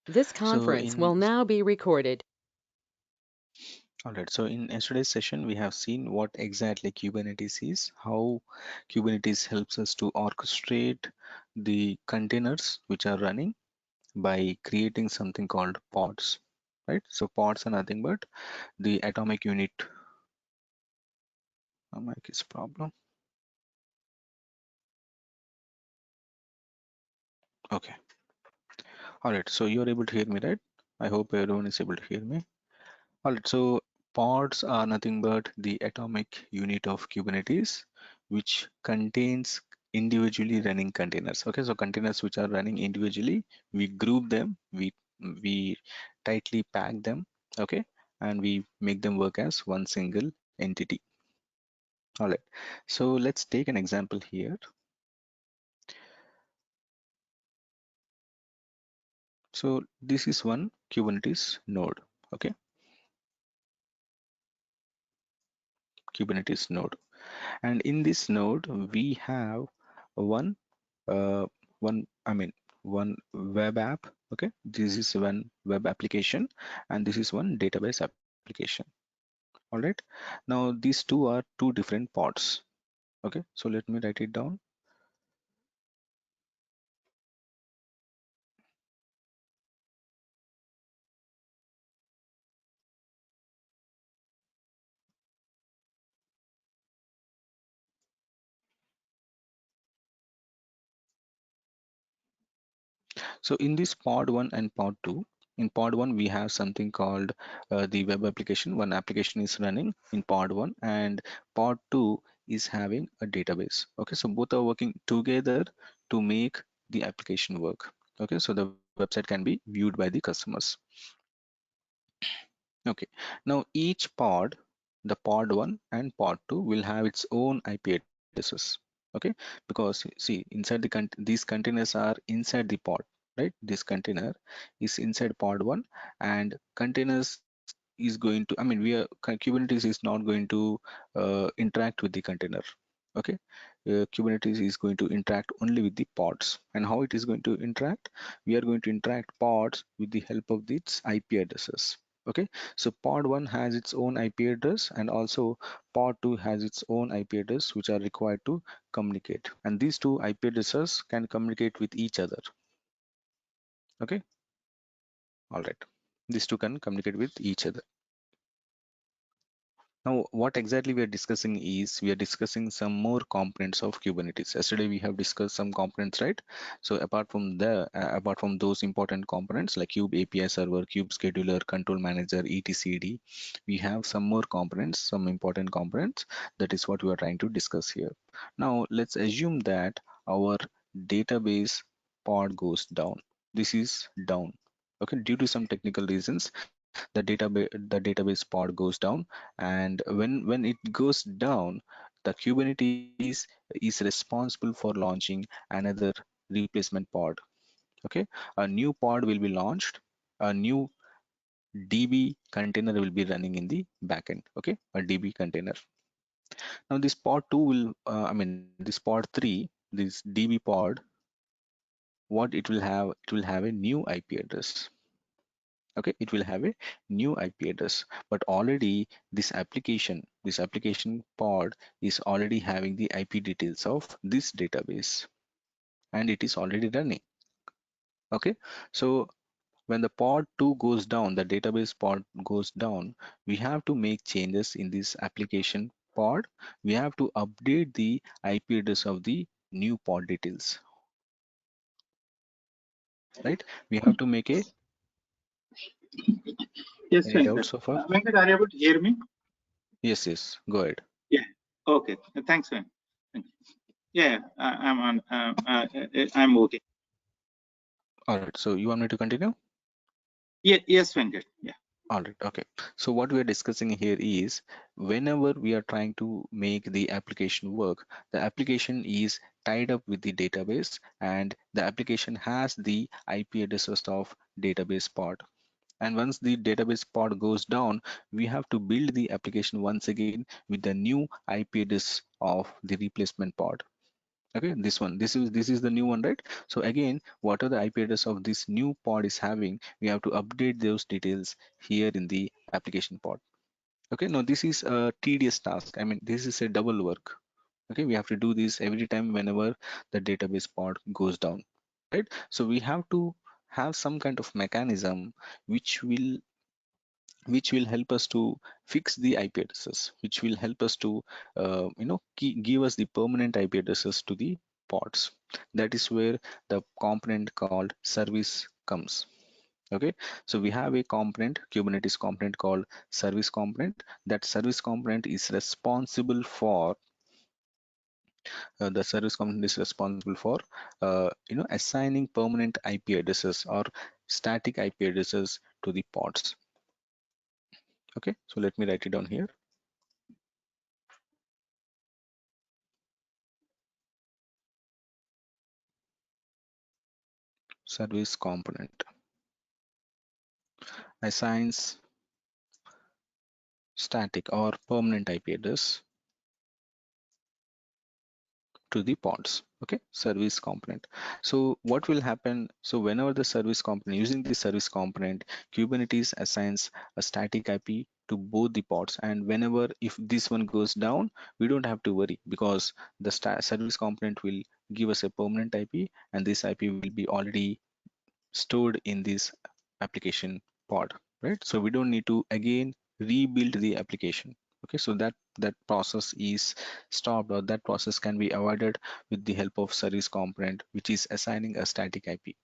This So conference will in now be recorded. all right, so in yesterday's session, we have seen what exactly Kubernetes is, how Kubernetes helps us to orchestrate the containers which are running by creating something called pods, right? So pods are nothing but the atomic unit. Oh, mic is problem. Okay. All right. So you're able to hear me, right? I hope everyone is able to hear me. All right, so pods are nothing but the atomic unit of Kubernetes, which contains individually running containers. Okay, so containers which are running individually, we group them, we tightly pack them, okay, and we make them work as one single entity. All right, so let's take an example here. So this is one Kubernetes node, okay, Kubernetes node. And in this node we have one uh, one web app. Okay, this is one web application and this is one database application. All right, now these two are two different pods. Okay, so let me write it down. So in this pod 1 and pod 2, in pod 1 we have something called the web application. One application is running in pod 1 and pod 2 is having a database. Okay, so both are working together to make the application work. Okay, so the website can be viewed by the customers. Okay, now each pod, the pod 1 and pod 2 will have its own IP addresses. Okay, because see inside these containers are inside the pod, right? This container is inside pod 1 and containers is going to, Kubernetes is not going to interact with the container. Okay, Kubernetes is going to interact only with the pods. And how it is going to interact? We are going to interact pods with the help of its IP addresses. Okay, so pod 1 has its own IP address and also pod 2 has its own IP address which are required to communicate. And these two IP addresses can communicate with each other. Okay, all right. These two can communicate with each other. Now, what exactly we are discussing is we are discussing some more components of Kubernetes. Yesterday we have discussed some components, right? So apart from those important components like Kube API server, Kube scheduler, control manager, etcd, we have some more components, some important components. That is what we are trying to discuss here. Now, let's assume that our database pod goes down. This is down. Okay, due to some technical reasons, the database pod goes down, and when it goes down, the Kubernetes is responsible for launching another replacement pod. Okay, a new pod will be launched, a new DB container will be running in the backend. Okay, a DB container. Now this pod 2 will this pod 3, this DB pod, what it will have, it will have a new IP address. Okay, it will have a new IP address, but already this application pod is already having the IP details of this database and it is already running. Okay, so when the pod 2 goes down, the database pod goes down, we have to make changes in this application pod. We have to update the IP address of the new pod details, right? We have to make a, Yes, any Venkat. doubts so far? Venkat, are you able to hear me? Yes, go ahead. Yeah. Okay. Thanks, Venkat. Yeah, I'm on. I'm okay. All right, so you want me to continue? Yeah. Yes, Venkat. Yeah. All right, okay. So what we are discussing here is whenever we are trying to make the application work, the application is tied up with the database and the application has the IP addresses of database pod. And once the database pod goes down, we have to build the application once again with the new IP address of the replacement pod. Okay, this is the new one, right? So again, what are the IP address of this new pod is having, we have to update those details here in the application pod. Okay, now this is a tedious task. I mean, this is a double work. Okay, we have to do this every time whenever the database pod goes down, right? So we have to have some kind of mechanism which will help us to fix the IP addresses, which will help us to give us the permanent IP addresses to the pods. That is where the component called service comes. Okay, so we have a component, Kubernetes component called service component. That service component is responsible for the service component is responsible for assigning permanent IP addresses or static IP addresses to the pods. Okay, so let me write it down here. Service component assigns static or permanent IP address to the pods. Okay, service component. So what will happen? So whenever the service component, using the service component, Kubernetes assigns a static IP to both the pods, and whenever if this one goes down, we don't have to worry because the service component will give us a permanent IP, and this IP will be already stored in this application pod, right? So we don't need to again rebuild the application. Okay, so that process is stopped, or that process can be avoided with the help of service component, which is assigning a static IP.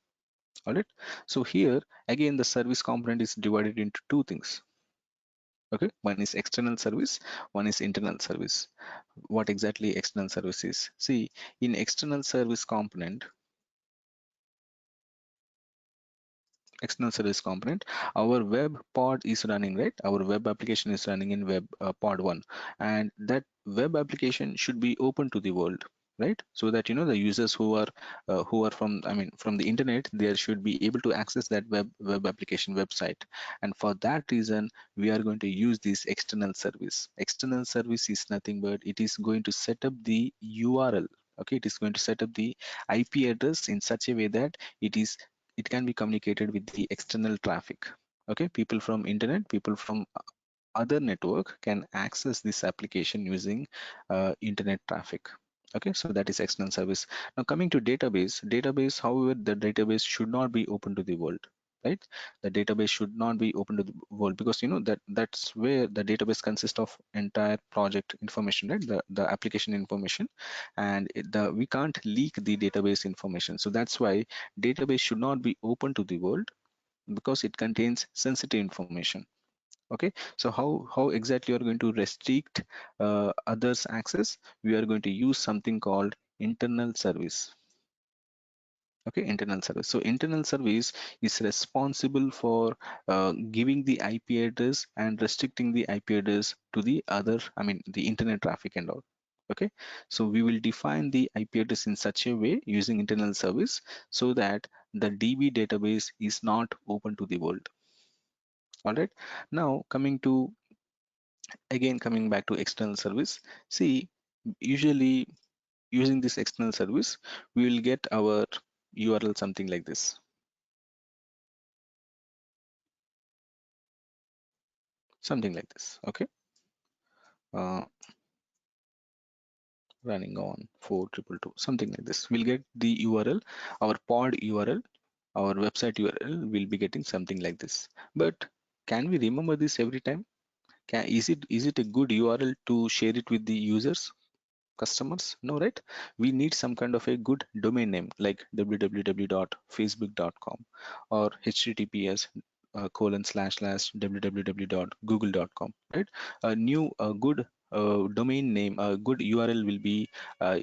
All right, so here again the service component is divided into two things. Okay, one is external service, one is internal service. What exactly external service is? See, in external service component, external service component, our web pod is running, right? Our web application is running in web pod 1, and that web application should be open to the world, right? So that the users who are from, I mean, from the internet, they should be able to access that web application website. And for that reason, we are going to use this external service. External service is nothing but it is going to set up the URL. Okay, it is going to set up the IP address in such a way that it can be communicated with the external traffic. Okay, people from internet, people from other network can access this application using internet traffic. Okay, so that is external service. Now coming to database, however, the database should not be open to the world, right? The database should not be open to the world because that's where the database consists of entire project information, right? The application information, and we can't leak the database information. So that's why database should not be open to the world because it contains sensitive information. Okay, so how exactly you are going to restrict others access? We are going to use something called internal service. Okay, internal service. So internal service is responsible for giving the IP address and restricting the IP address to the other, I mean, the internet traffic and all. Okay, so we will define the IP address in such a way using internal service so that the DB database is not open to the world. All right, now coming back to external service. See, usually using this external service, we will get our URL something like this, something like this. Okay, uh, running on 4222, something like this. We'll get the URL, our pod URL, our website URL will be getting something like this. But can we remember this every time? Is it a good URL to share it with the users? Customers? No, right? We need some kind of a good domain name like www.facebook.com or https :// www.google.com, right? A new good domain name, a good URL will be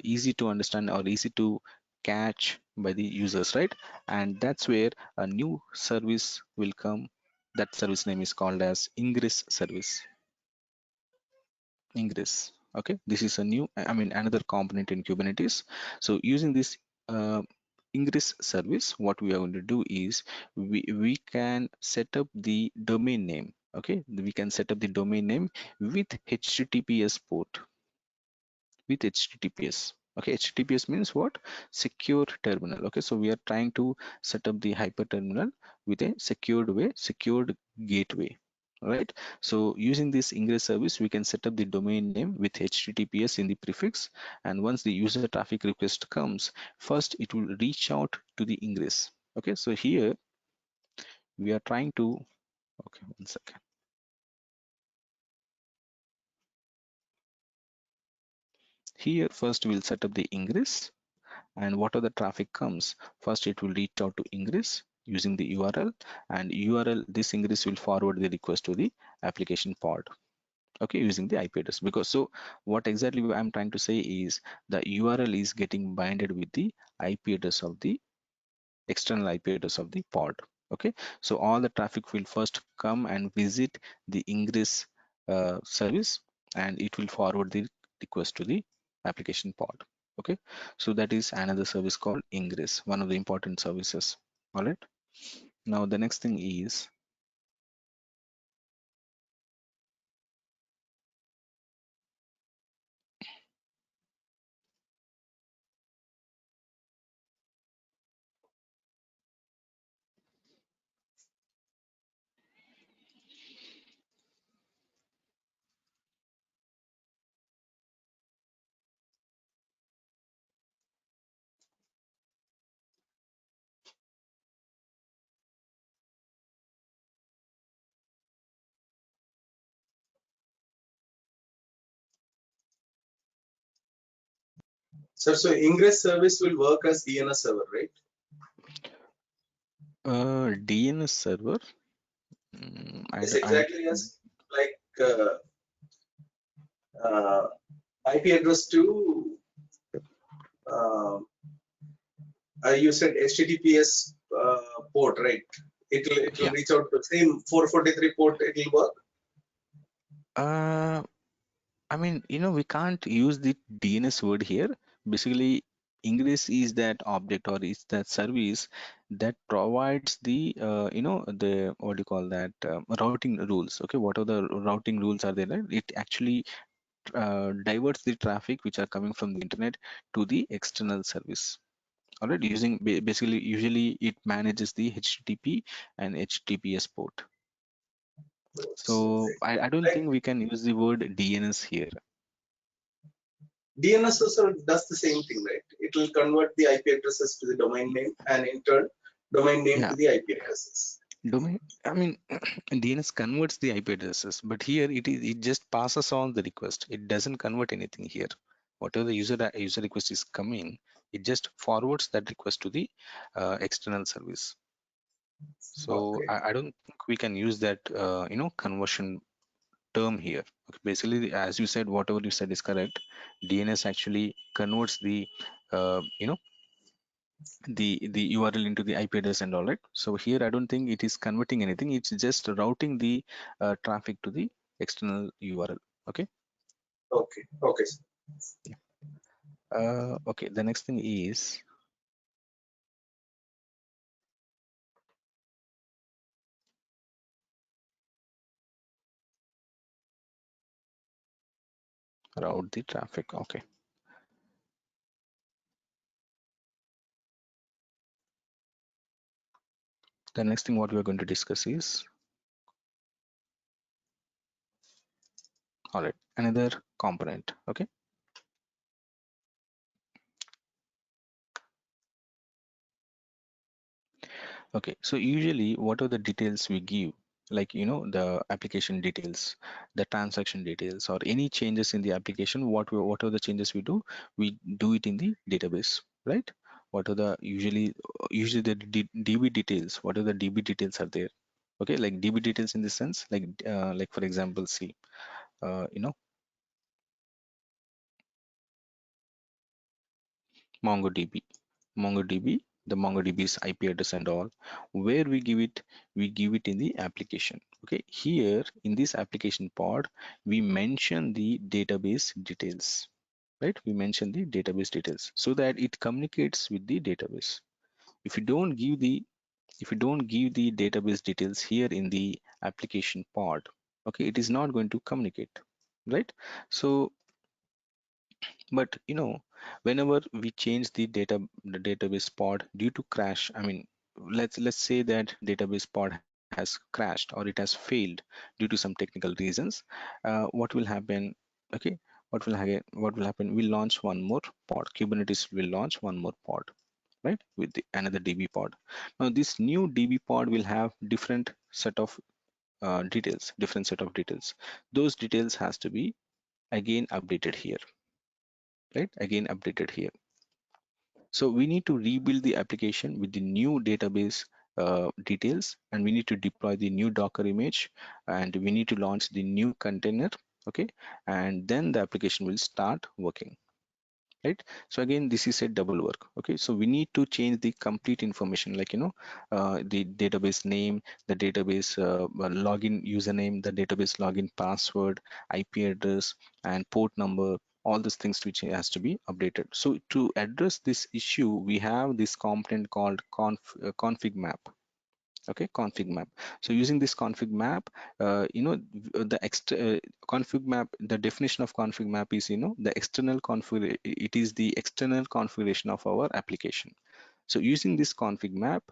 easy to understand or easy to catch by the users, right? And that's where a new service will come. That service name is called as ingress service. Ingress. Okay, this is a new, I mean, another component in Kubernetes. So using this uh, ingress service, what we are going to do is we can set up the domain name. Okay, we can set up the domain name with HTTPS port, with HTTPS. Okay, HTTPS means what? Secure terminal. Okay, so we are trying to set up the hyper terminal with a secured way, secured gateway. Right. So using this ingress service, we can set up the domain name with HTTPS in the prefix. And once the user traffic request comes, first it will reach out to the ingress. Okay, so here we are trying to, okay, one second. Here first we'll set up the ingress, and whatever the traffic comes, first it will reach out to ingress using the URL, and URL, this ingress will forward the request to the application pod, okay, using the IP address. Because so what exactly I'm trying to say is the URL is getting binded with the IP address of the external IP address of the pod. Okay, so all the traffic will first come and visit the ingress service, and it will forward the request to the application pod. Okay, so that is another service called ingress, one of the important services. All right, now the next thing is, Sir, so ingress service will work as DNS server, right? DNS server. Yes, I exactly as like IP address to uh, you said HTTPS port, right? It will yeah. reach out to the same 443 port. It will work. uh I mean, we can't use the DNS word here. Basically, ingress is that object or is that service that provides the, the, what do you call that, routing rules. Okay, what are the routing rules are there? Right? It actually diverts the traffic which are coming from the internet to the external service. All right, using basically, usually it manages the HTTP and HTTPS port. So Okay. I don't Like think we can use the word DNS here. DNS also does the same thing, right? It will convert the IP addresses to the domain name, and in turn, domain name Yeah, to the IP addresses. domain, I mean, DNS converts the IP addresses, but here it just passes on the request. It doesn't convert anything here. Whatever the user request is coming, it just forwards that request to the external service. So Okay. I don't think we can use that conversion term here. Okay, basically, as you said, whatever you said is correct. DNS actually converts the URL into the IP address and all, right. So here I don't think it is converting anything. It's just routing the traffic to the external URL. Okay. Okay. Okay. Yeah. Okay. The next thing is, route the traffic. Okay. The next thing what we are going to discuss is, all right, another component. Okay. Okay, so usually what are the details we give? Like, the application details, the transaction details, or any changes in the application, what are the changes we do? We do it in the database, right? What are the usually the DB details? What are the DB details are there? Okay, like DB details in the sense, like for example, see, uh, you know, MongoDB. MongoDB, the MongoDB's IP address and all, where we give it in the application. Okay, here in this application pod, we mention the database details, right? We mention the database details so that it communicates with the database. If you don't give the database details here in the application pod, okay, it is not going to communicate, right? So, but whenever we change the database pod due to crash, I mean, let's say that database pod has crashed or it has failed due to some technical reasons. What will happen? Okay, what will happen? We'll launch one more pod. Kubernetes will launch one more pod, right, with another DB pod. Now this new DB pod will have different set of different set of details. Those details has to be again updated here, right? Again updated here. So we need to rebuild the application with the new database details, and we need to deploy the new Docker image, and we need to launch the new container. Okay, and then the application will start working, right? So again, this is a double work. Okay, so we need to change the complete information, like the database name, the database login username, the database login password, IP address, and port number, all these things which has to be updated. So to address this issue, we have this component called config map. Okay, config map. So using this config map, the config map, the definition of config map is, the external config, it is the external configuration of our application. So using this config map,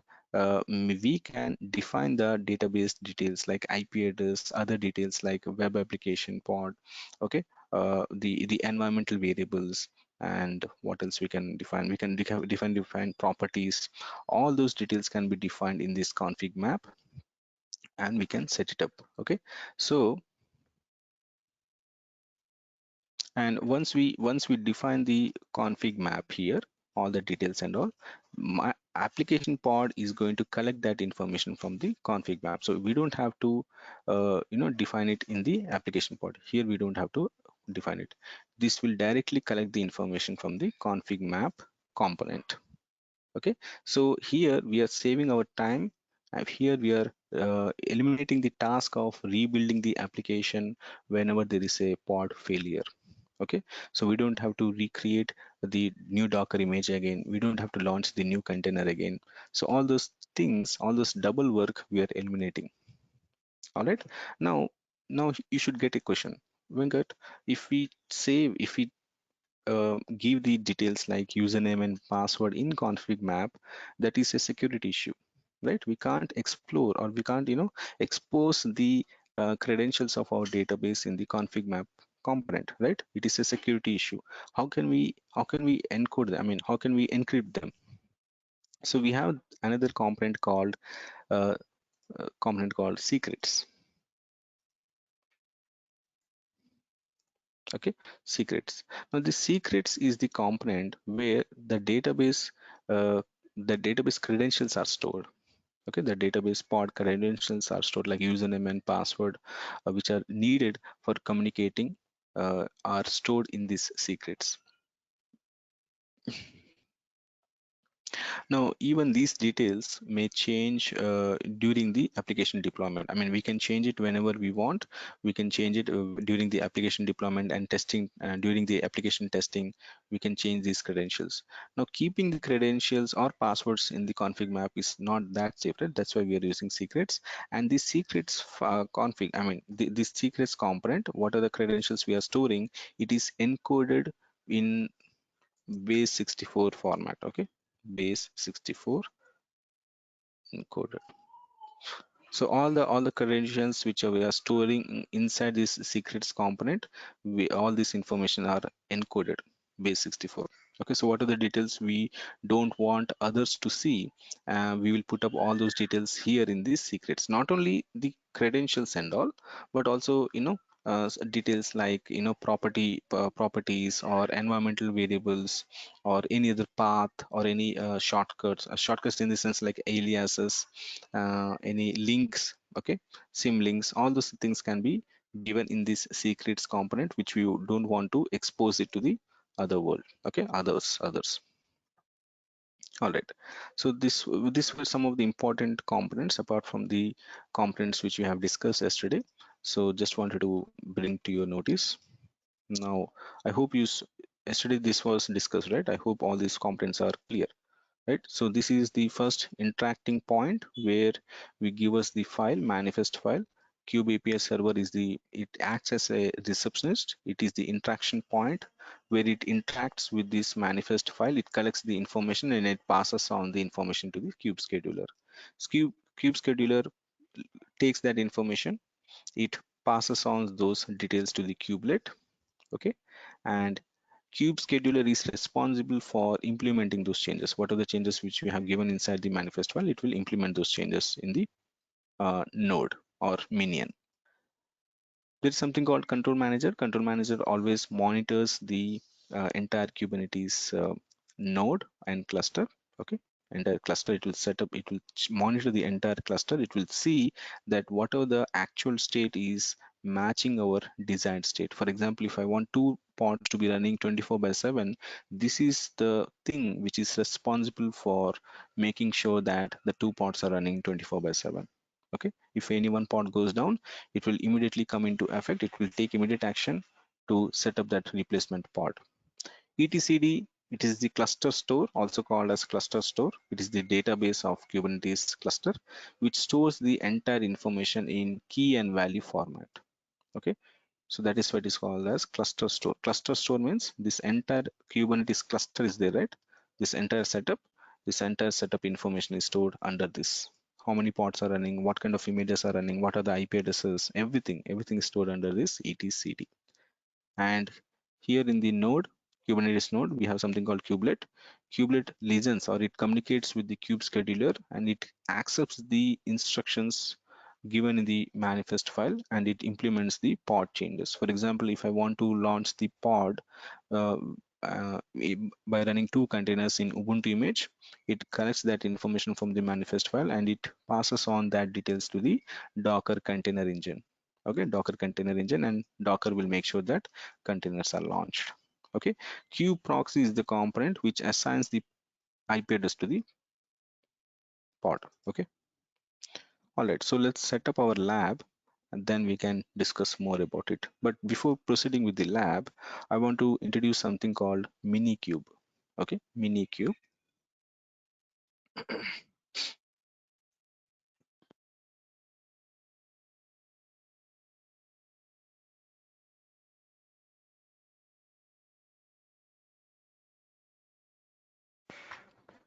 we can define the database details like IP address, other details like web application pod, okay, the environmental variables, and what else we can define? We can define properties. All those details can be defined in this config map, and we can set it up. Okay, so and once we define the config map here, all the details and all, my application pod is going to collect that information from the config map. So we don't have to define it in the application pod. Here we don't have to define it. This will directly collect the information from the config map component. Okay, so here we are saving our time, and here we are eliminating the task of rebuilding the application whenever there is a pod failure. Okay, so we don't have to recreate the new Docker image again, we don't have to launch the new container again. So all those things, all those double work, we are eliminating. All right, now you should get a question, Venkat. If we give the details like username and password in config map, that is a security issue, right? We can't explore, or we can't expose the credentials of our database in the config map component, right? It is a security issue. How can we encode them? I mean, how can we encrypt them? So we have another uh, component called secrets. Okay, secrets. Now the secrets is the component where uh, the database credentials are stored. Okay, the database pod credentials are stored, like username and password, which are needed for communicating, are stored in these secrets. Now, even these details may change during the application deployment. I mean, we can change it whenever we want. We can change it during the application deployment and testing. During the application testing, we can change these credentials. Now, keeping the credentials or passwords in the config map is not that safe, right? That's why we are using secrets. And the secrets config, I mean, this secrets component, what are the credentials we are storing? It is encoded in base 64 format. Okay, base 64 encoded. So all the credentials which we are storing inside this secrets component, all this information are encoded base 64. Okay, so what are the details we don't want others to see? We will put up all those details here in these secrets. Not only the credentials and all, but also details like properties or environmental variables, or any other path, or any shortcuts in the sense like aliases, any links, okay, sim links, all those things can be given in this secrets component, which we don't want to expose it to the other world. Okay, others. All right, so this were some of the important components apart from the components which we have discussed yesterday. So just wanted to bring to your notice. Now I hope yesterday this was discussed, right? I hope all these components are clear, right? So this is the first interacting point where we give us the file, manifest file. Kube API server it acts as a receptionist. It is the interaction point where it interacts with this manifest file. It collects the information and it passes on the information to the Kube scheduler. Kube scheduler takes that information. It passes on those details to the kubelet. Okay, and Kube scheduler is responsible for implementing those changes. What are the changes which we have given inside the manifest file? It will implement those changes in the node or minion. There's something called control manager. Control manager always monitors the entire Kubernetes node and cluster. Okay, entire cluster, it will set up, it will monitor the entire cluster. It will see that whatever the actual state is matching our desired state. For example, if I want two pods to be running 24/7, this is the thing which is responsible for making sure that the two pods are running 24/7. Okay, if any one pod goes down, it will immediately come into effect. It will take immediate action to set up that replacement pod. etcd, it is the cluster store, also called as cluster store. It is the database of Kubernetes cluster, which stores the entire information in key and value format. Okay, so that is what is called as cluster store. Cluster store means this entire Kubernetes cluster is there, right? This entire setup information is stored under this. How many pods are running, what kind of images are running, what are the IP addresses, everything is stored under this etcd. And here in the node, Kubernetes node, we have something called kubelet. Kubelet listens, or it communicates with the kube scheduler, and it accepts the instructions given in the manifest file, and it implements the pod changes. For example, if I want to launch the pod uh, by running two containers in Ubuntu image, it collects that information from the manifest file and it passes on that details to the Docker container engine. Okay, Docker container engine, and Docker will make sure that containers are launched. Okay, kube proxy is the component which assigns the IP address to the pod. Okay, all right, so let's set up our lab and then we can discuss more about it. But before proceeding with the lab, I want to introduce something called Minikube. Okay, Minikube.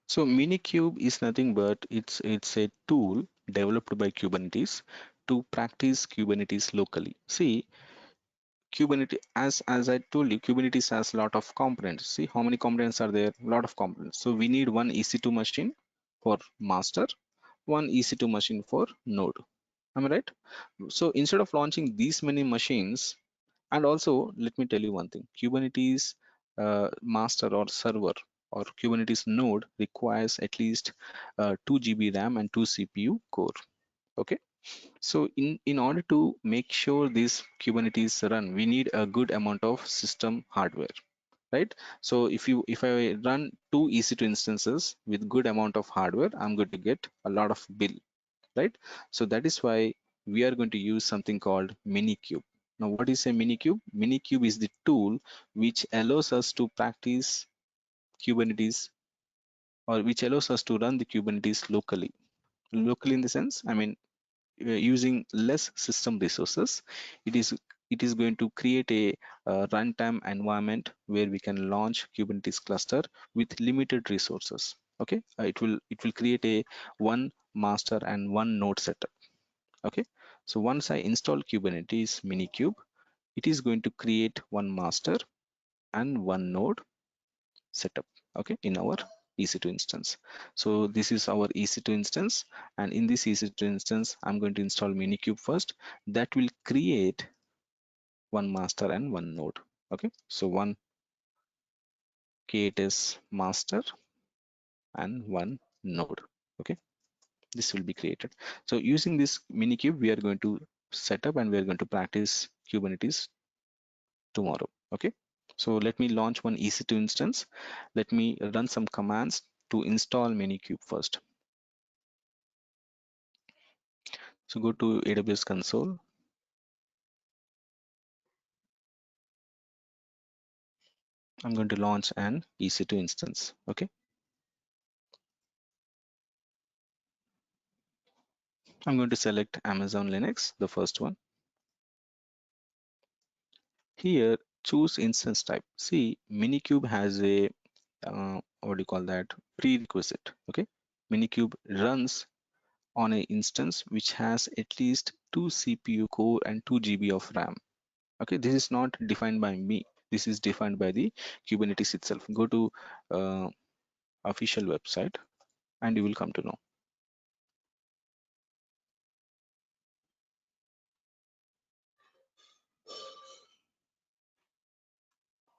So Minikube is nothing but it's a tool developed by Kubernetes to practice Kubernetes locally. See, Kubernetes, as I told you, Kubernetes has a lot of components. See how many components are there? A lot of components. So we need one EC2 machine for master, one EC2 machine for node. Am I right? So instead of launching these many machines, and also let me tell you one thing: Kubernetes master or server or Kubernetes node requires at least 2 GB RAM and 2 CPU core. Okay, so in order to make sure this Kubernetes run, we need a good amount of system hardware, right? So if I run two EC2 instances with good amount of hardware, I'm going to get a lot of bill, right? So that is why we are going to use something called Minikube. Now, what is a Minikube? Minikube is the tool which allows us to practice Kubernetes, or which allows us to run the Kubernetes locally. Locally in the sense, I mean, using less system resources. It is it is going to create a runtime environment where we can launch Kubernetes cluster with limited resources. Okay, it will create a one master and one node setup. Okay, so once I install Kubernetes Minikube, it is going to create one master and one node setup, okay, in our EC2 instance. So this is our EC2 instance, and in this EC2 instance, I'm going to install Minikube first. That will create one master and one node. Okay, so one K8s master and one node. Okay, this will be created. So using this Minikube, we are going to set up and we are going to practice Kubernetes tomorrow. Okay, so let me launch one EC2 instance. Let me run some commands to install Minikube first. So go to AWS console. I'm going to launch an EC2 instance. Okay, I'm going to select Amazon Linux, the first one. Here, choose instance type. See, Minikube has a what do you call that, prerequisite. Okay, Minikube runs on an instance which has at least 2 CPU core and 2 GB of RAM. Okay, this is not defined by me. This is defined by the Kubernetes itself. Go to official website and you will come to know.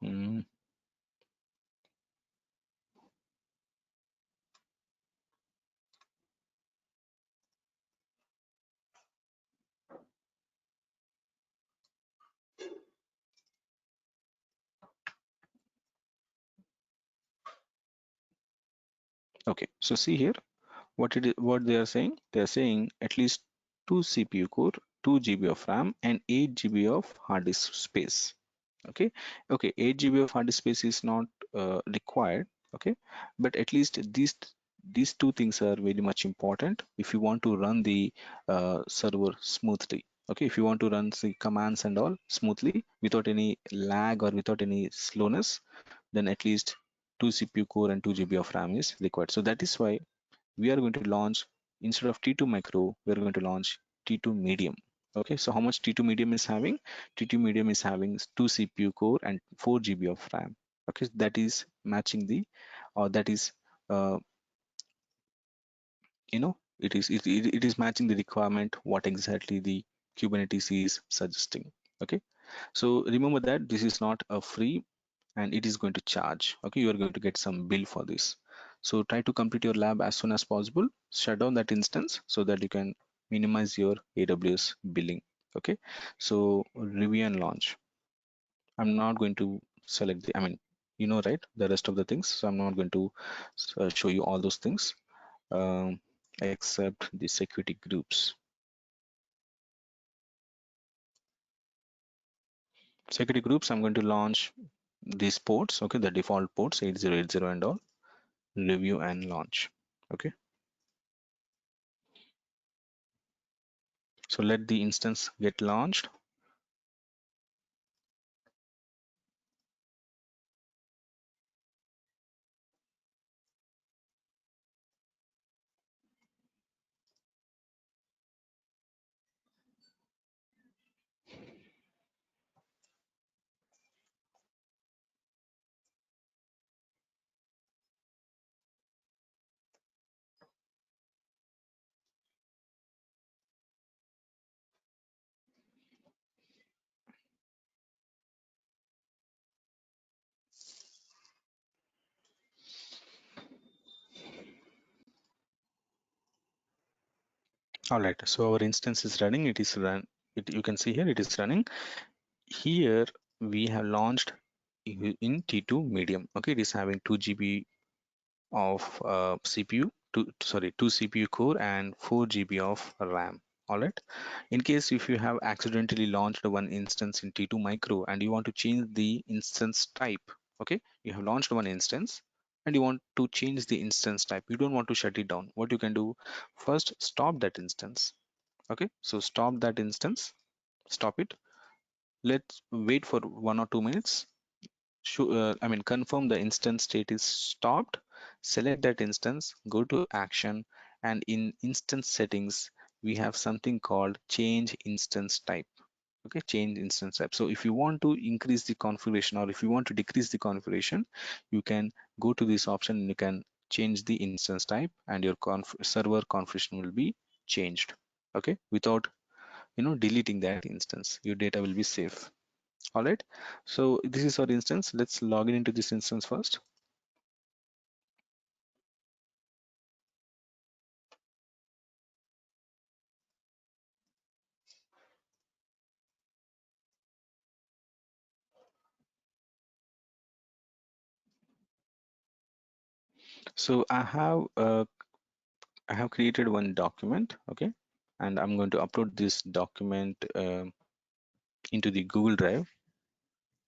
Mm, okay, so see here what they are saying. They are saying at least 2 CPU core, 2 GB of RAM, and 8 GB of hard disk space. Okay, okay, 8 GB of hard disk space is not required. Okay, but at least these two things are very much important if you want to run the server smoothly. Okay, if you want to run the commands and all smoothly without any lag or without any slowness, then at least 2 CPU core and 2 GB of RAM is required. So that is why we are going to launch, instead of T2 micro, we're going to launch T2 medium. Okay, so how much T2 medium is having? T2 medium is having 2 CPU core and 4 GB of RAM. Okay, that is matching the, or that is, uh, it is matching the requirement what exactly the Kubernetes is suggesting. Okay, so remember that this is not a free, and it is going to charge. Okay, you are going to get some bill for this. So try to complete your lab as soon as possible. Shut down that instance so that you can minimize your AWS billing. Okay, so review and launch. I'm not going to select the, I mean, right, the rest of the things. So I'm not going to show you all those things, um, except the security groups. Security groups, I'm going to launch these ports. Okay, the default ports 8080 and all. Review and launch. Okay, so let the instance get launched. All right, so our instance is running. It is run. You can see here it is running. Here we have launched in T2 medium. Okay, it is having 2 GB of CPU, 2 CPU core and 4 GB of RAM. All right. In case if you have accidentally launched one instance in T2 micro and you want to change the instance type, okay, you have launched one instance and you want to change the instance type. You don't want to shut it down. What you can do, first stop that instance. Okay, so stop that instance, stop it. Let's wait for 1 or 2 minutes. Confirm the instance state is stopped. Select that instance, go to action, and in instance settings, we have something called change instance type. Okay, change instance type. So if you want to increase the configuration or if you want to decrease the configuration, you can go to this option and you can change the instance type, and your server configuration will be changed. Okay, without deleting that instance, your data will be safe. All right, so this is our instance. Let's log in into this instance first. So I have created one document. Okay, and I'm going to upload this document into the Google Drive.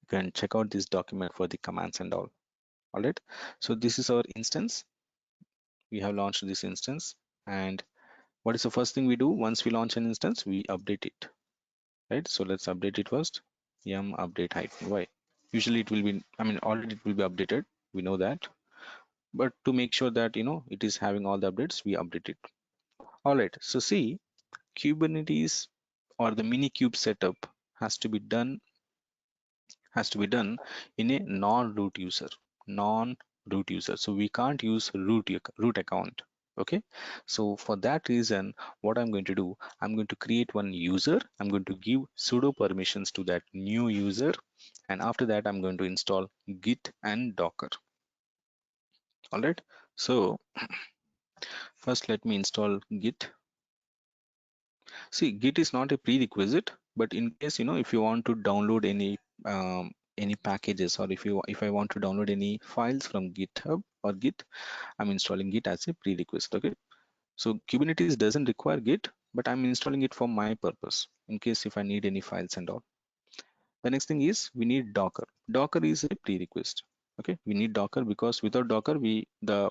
You can check out this document for the commands and all right, so this is our instance. We have launched this instance, and What is the first thing we do once we launch an instance? We update it, right? So let's update it first. Yum update -y. Usually it will be, I mean, already it will be updated. We know that. But to make sure that, it is having all the updates, we update it. All right. So see, Kubernetes or the Minikube setup has to be done in a non-root user. So we can't use root account. Okay, so for that reason, what I'm going to do, I'm going to create one user. I'm going to give sudo permissions to that new user, and after that I'm going to install git and docker. All right, so first let me install git. See, git is not a prerequisite, but in case, if you want to download any packages, or if I want to download any files from GitHub or Git, I'm installing Git as a prerequisite. Okay, so Kubernetes doesn't require Git, but I'm installing it for my purpose in case if I need any files and all. The next thing is we need Docker. Docker is a prerequisite. Okay, we need Docker because without Docker, the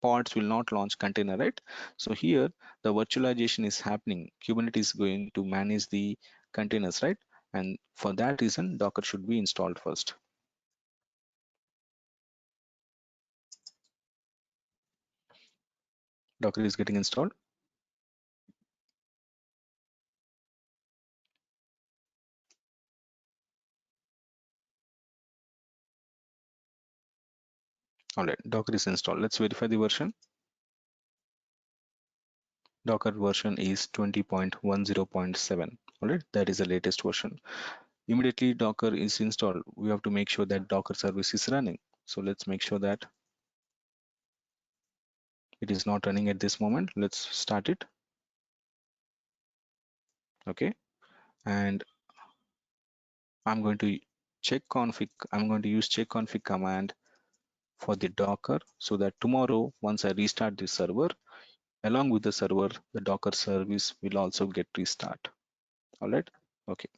pods will not launch container, right? So here the virtualization is happening. Kubernetes is going to manage the containers, right? And for that reason, Docker should be installed first. Docker is getting installed. All right, Docker is installed. Let's verify the version. Docker version is 20.10.7. All right, that is the latest version. Immediately Docker is installed, we have to make sure that Docker service is running. So let's make sure that it is not running at this moment. Let's start it. Okay, and I'm going to use check config command for the Docker, so that tomorrow once I restart the server, along with the server, the Docker service will also get restart. All right, okay.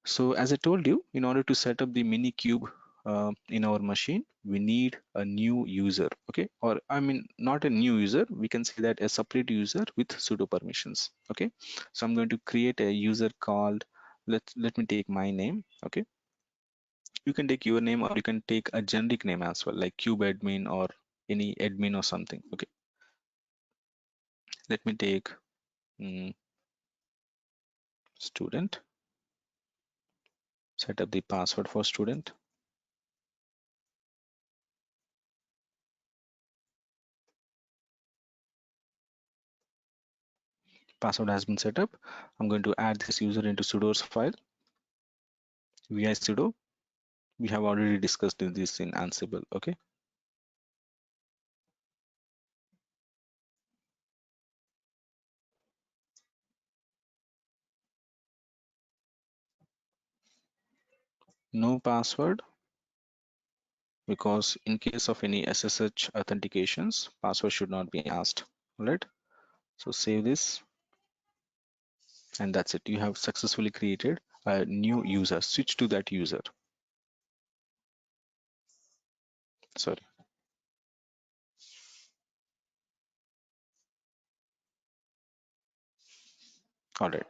So as I told you, in order to set up the Minikube in our machine, we need a new user. Okay, or I mean not a new user, we can say that a separate user with sudo permissions. Okay, so I'm going to create a user called, let me take my name. Okay, you can take your name, or you can take a generic name as well, like cube admin or any admin or something. Okay, let me take student. Set up the password for student. Password has been set up. I'm going to add this user into sudo's file vi sudo. We have already discussed this in Ansible. Okay, no password, because in case of any SSH authentications, password should not be asked. All right, so save this, and that's it. You have successfully created a new user. Switch to that user. Sorry. All right,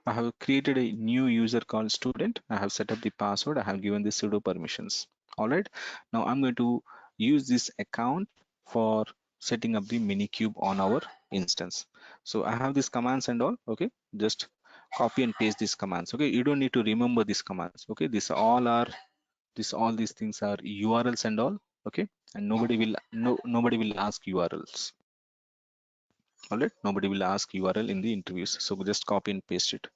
I have created a new user called student. I have set up the password. I have given the sudo permissions. All right, now I'm going to use this account for setting up the Minikube on our instance. So I have these commands and all. Okay, just copy and paste these commands. Okay, you don't need to remember these commands. Okay, all these things are URLs and all. Okay, and nobody will ask URLs. All right, nobody will ask URL in the interviews. So just copy and paste it.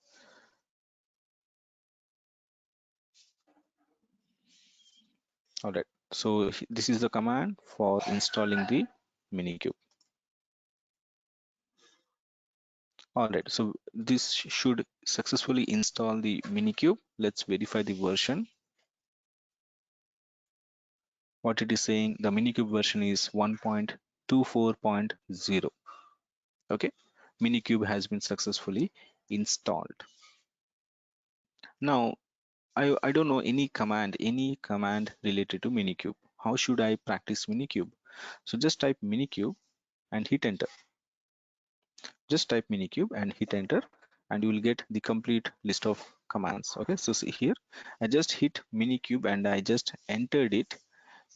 All right, so this is the command for installing the Minikube. All right, so this should successfully install the Minikube. Let's verify the version. What it is saying, the Minikube version is 1.24.0. Okay, Minikube has been successfully installed. Now, I don't know any command related to Minikube. How should I practice Minikube? So just type Minikube and hit enter. Just type minikube and hit enter, and you will get the complete list of commands. Okay, so see here, I just hit minikube and I just entered it.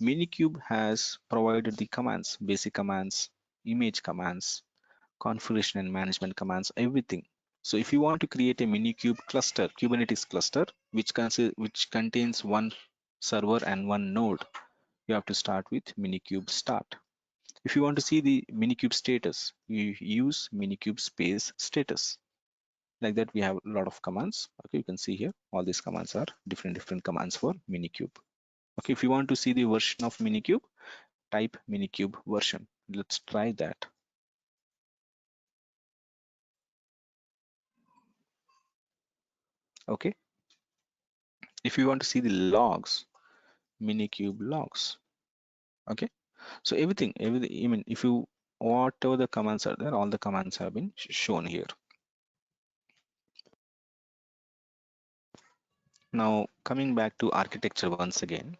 Minikube has provided the commands, basic commands, image commands, configuration and management commands, everything. So if you want to create a minikube cluster, Kubernetes cluster, which contains one server and one node, you have to start with minikube start. If you want to see the minikube status, you use minikube space status. Like that, we have a lot of commands. Okay, you can see here all these commands are different commands for minikube. Okay, if you want to see the version of minikube, type minikube version. Let's try that. Okay, if you want to see the logs, minikube logs. Okay, so everything, I mean, if you, whatever the commands are there, all the commands have been shown here. Now coming back to architecture once again.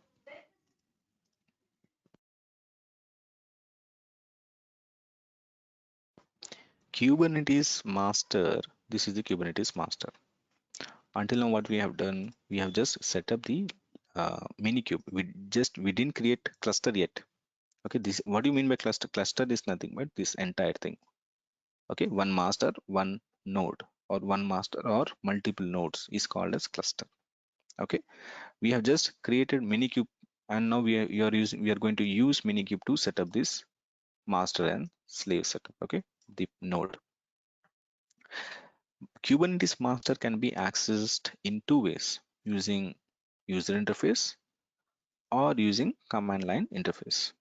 Kubernetes master, this is the Kubernetes master. Until now what we have done, we have just set up the minikube. We didn't create cluster yet. Okay, this, what do you mean by cluster? Cluster is nothing but this entire thing. Okay, one master, one node, or one master or multiple nodes is called as cluster. Okay, we have just created minikube, and now we are going to use minikube to set up this master and slave setup. Okay, the node. Kubernetes master can be accessed in two ways, using user interface or using command line interface.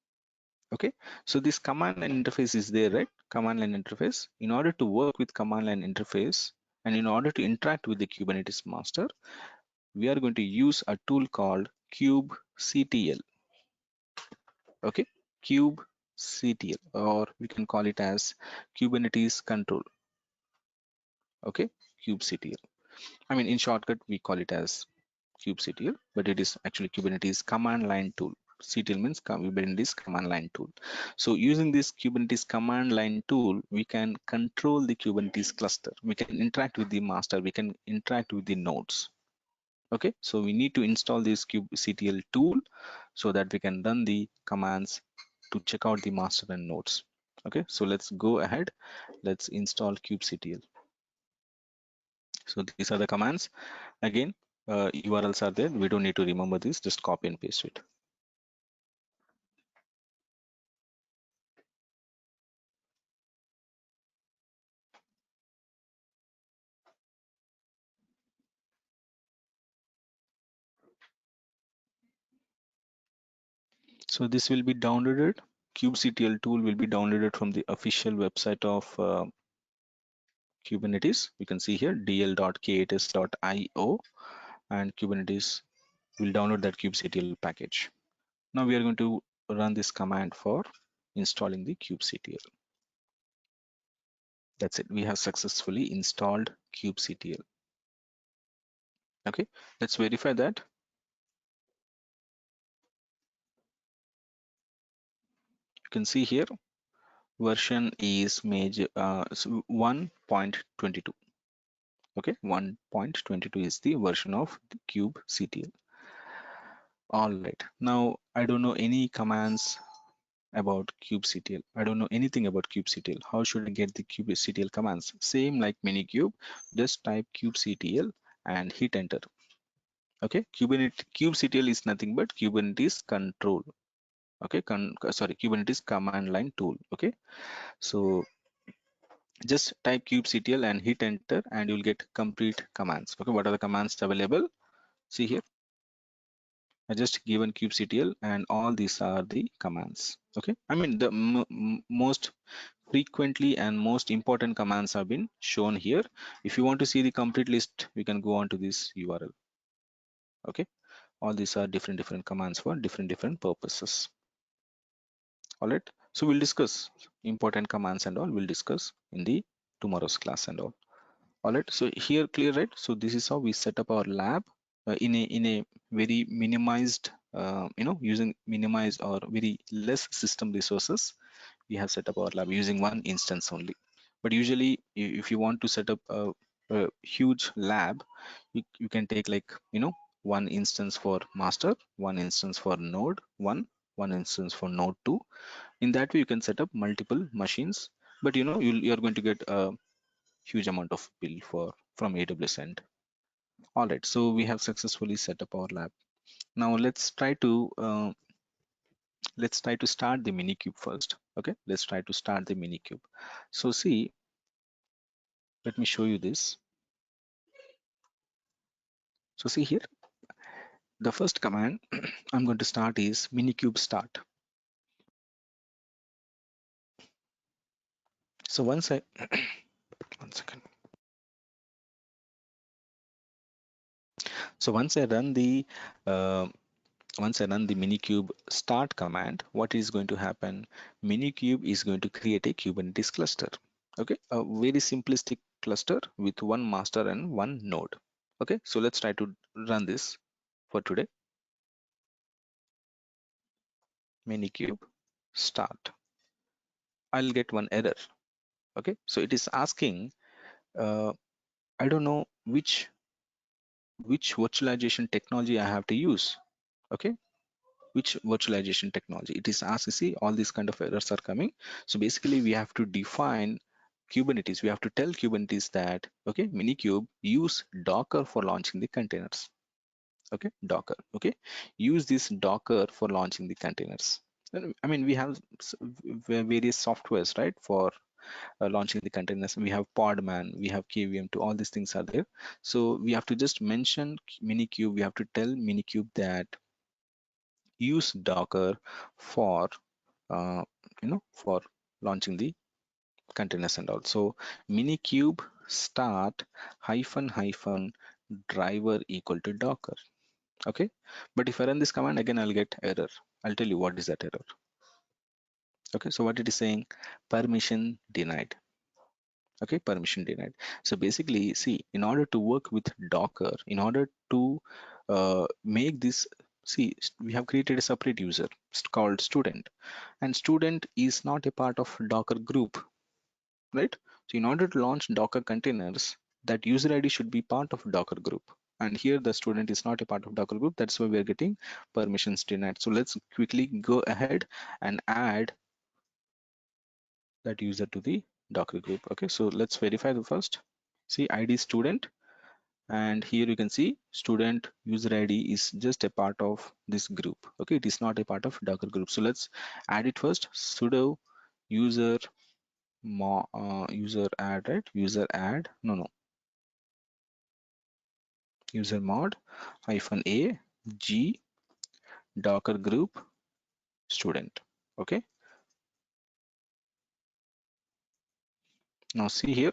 Okay, so this command line interface is there, right? Command line interface. In order to work with command line interface and in order to interact with the Kubernetes master, we are going to use a tool called kubectl. Okay, kubectl, or we can call it as Kubernetes control. Okay, kubectl. I mean, in shortcut, we call it as kubectl, but it is actually Kubernetes command line tool. CTL means Kubernetes command line tool. So using this Kubernetes command line tool, we can control the Kubernetes cluster. We can interact with the master. We can interact with the nodes. Okay, so we need to install this kubectl tool so that we can run the commands to check out the master and nodes. Okay, so let's go ahead. Let's install kubectl. So these are the commands. Again, URLs are there. We don't need to remember this. Just copy and paste it. So this will be downloaded. kubectl tool will be downloaded from the official website of Kubernetes. You can see here dl.k8s.io, and Kubernetes will download that kubectl package. Now we are going to run this command for installing the kubectl. That's it. We have successfully installed kubectl. Okay, let's verify that. You can see here version is 1.22. Okay, 1.22 is the version of the kubectl. All right, now I don't know any commands about kubectl. I don't know anything about kubectl. How should I get the kubectl commands? Same like minikube, just type kubectl and hit enter. Okay, kubectl is nothing but Kubernetes control. Okay, Kubernetes command line tool. Okay, so just type kubectl and hit enter and you'll get complete commands. Okay, what are the commands available? See here, I just given kubectl and all these are the commands. Okay, I mean the most frequently and most important commands have been shown here. If you want to see the complete list, we can go on to this URL. Okay, all these are different commands for different purposes. All right, so we'll discuss important commands and all. We'll discuss in the tomorrow's class and all. All right, so here clear, right? So this is how we set up our lab in a very minimized using minimized or very less system resources. We have set up our lab using one instance only. But usually if you want to set up a huge lab, you can take like, one instance for master, one instance for node 1, one instance for node 2. In that way you can set up multiple machines, but you're going to get a huge amount of bill from AWS end. All right, so we have successfully set up our lab. Now let's try to start the minikube first. Okay, let's try to start the minikube. So see, let me show you this. So see here, the first command I'm going to start is minikube start. So once I one second. So uh, once I run the minikube start command, what is going to happen? Minikube is going to create a Kubernetes cluster. Okay, a very simplistic cluster with one master and one node. Okay, so let's try to run this for today. Minikube start. I'll get one error. Okay, so it is asking, I don't know which virtualization technology I have to use. Okay, which virtualization technology it is asking. See, all these kind of errors are coming. So basically we have to define Kubernetes. We have to tell Kubernetes that, okay, minikube use Docker for launching the containers. Okay, Docker. Okay, use this Docker for launching the containers. I mean, we have various softwares, right, for launching the containers. We have Podman, we have KVM2, all these things are there. So we have to just mention minikube. We have to tell minikube that use Docker for for launching the containers and all. So minikube start hyphen hyphen driver equal to Docker. Okay, but if I run this command again, I'll get error. I'll tell you what is that error. Okay, so what it is saying, permission denied. Okay, permission denied. So basically, see, in order to work with Docker, in order to make this, see, we have created a separate user called student, and student is not a part of Docker group, right? So in order to launch Docker containers, that user ID should be part of Docker group. And here the student is not a part of Docker group. That's why we're getting permissions denied. So let's quickly go ahead and add that user to the Docker group. Okay, so let's verify the first. See, ID student, and here you can see student user ID is just a part of this group. Okay, it is not a part of Docker group. So let's add it first. Sudo user user add, right? User add, no, user mod hyphen a g Docker group student. Okay, now see here,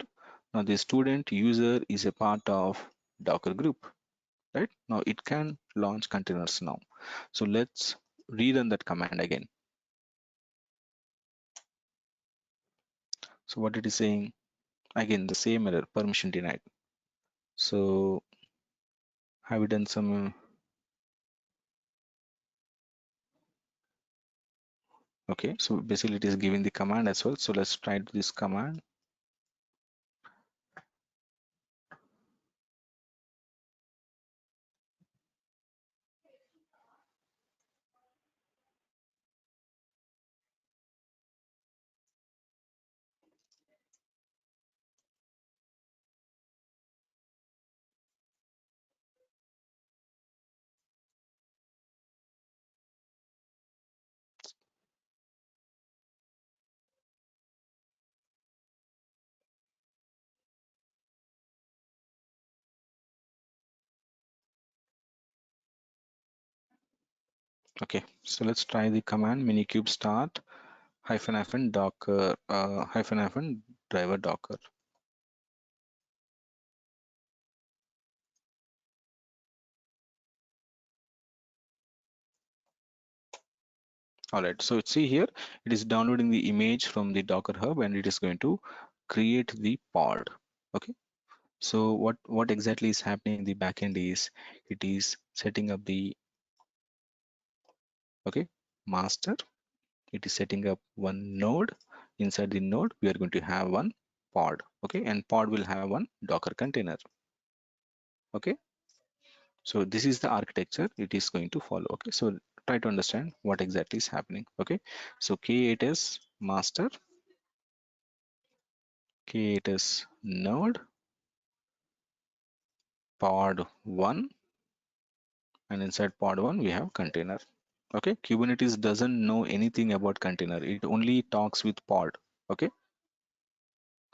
now the student user is a part of Docker group, right? Now it can launch containers now. So let's rerun that command again. So what it is saying, again the same error, permission denied. So have we done some okay, so basically it is giving the command as well. So let's try this command. Okay, so let's try the command minikube start hyphen hyphen docker hyphen hyphen driver Docker. All right, so see here, it is downloading the image from the Docker Hub and it is going to create the pod. Okay, so what exactly is happening in the backend is it is setting up the okay master. It is setting up one node. Inside the node, we are going to have one pod. Okay, and pod will have one Docker container. Okay, so this is the architecture it is going to follow. Okay, so try to understand what exactly is happening. Okay, so K8 is master, K8 is node, pod 1, and inside pod 1 we have container. Okay, Kubernetes doesn't know anything about container, it only talks with pod. Okay,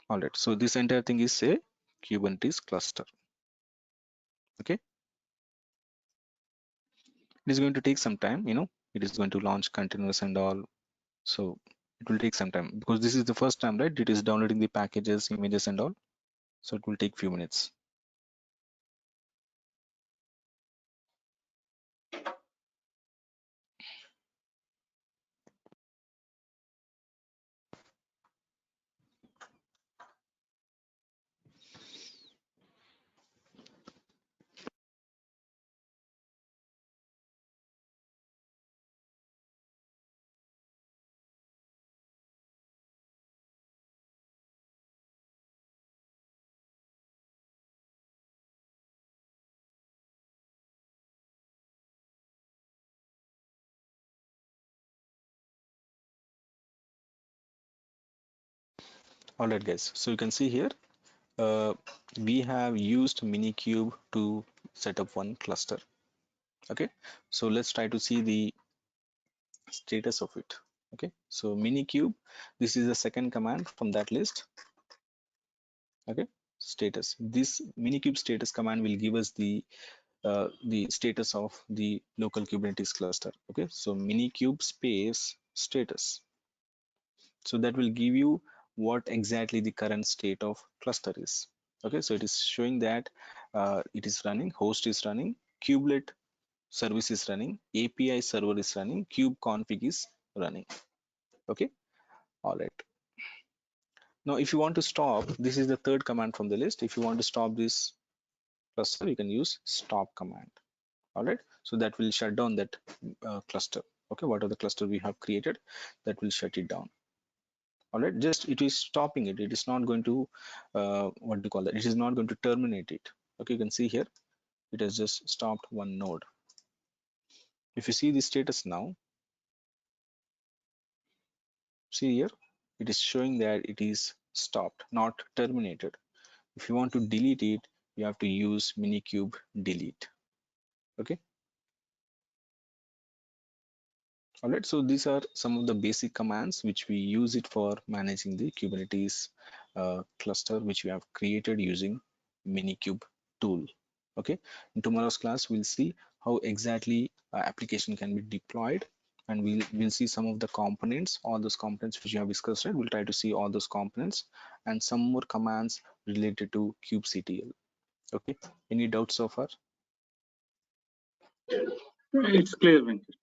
all right, so this entire thing is a Kubernetes cluster. Okay, it is going to take some time, it is going to launch containers and all, so it will take some time because this is the first time, right? It is downloading the packages, images and all, so it will take few minutes. All right guys, so you can see here we have used Minikube to set up one cluster. Okay, so let's try to see the status of it. Okay, so Minikube, this is the second command from that list. Okay, status, this Minikube status command will give us the status of the local Kubernetes cluster. Okay, so Minikube space status, so that will give you what exactly the current state of cluster is. Okay, so it is showing that it is running, host is running, kubelet service is running, API server is running, kubeconfig is running. Okay, all right. Now if you want to stop, this is the third command from the list. If you want to stop this cluster, you can use stop command. All right, so that will shut down that cluster. Okay, what are the cluster we have created, that will shut it down. All right, just it is stopping it, it is not going to what do you call that, it is not going to terminate it. Okay, you can see here it has just stopped one node. If you see the status now, see here it is showing that it is stopped, not terminated. If you want to delete it, you have to use Minikube delete. Okay, all right, so these are some of the basic commands which we use it for managing the Kubernetes cluster which we have created using Minikube tool. Okay, in tomorrow's class we'll see how exactly application can be deployed, and we'll see some of the components, all those components which we have discussed, right? We'll try to see all those components and some more commands related to kubectl. Okay, any doubts so far? It's clear, Venkat.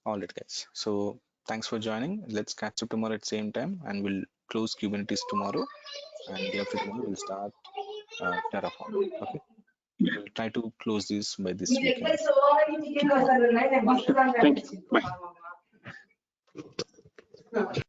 All right guys, so thanks for joining. Let's catch up tomorrow at same time, and we'll close Kubernetes tomorrow, and day after tomorrow we'll start Terraform. Okay, we'll try to close this by this weekend. Thank you. Bye.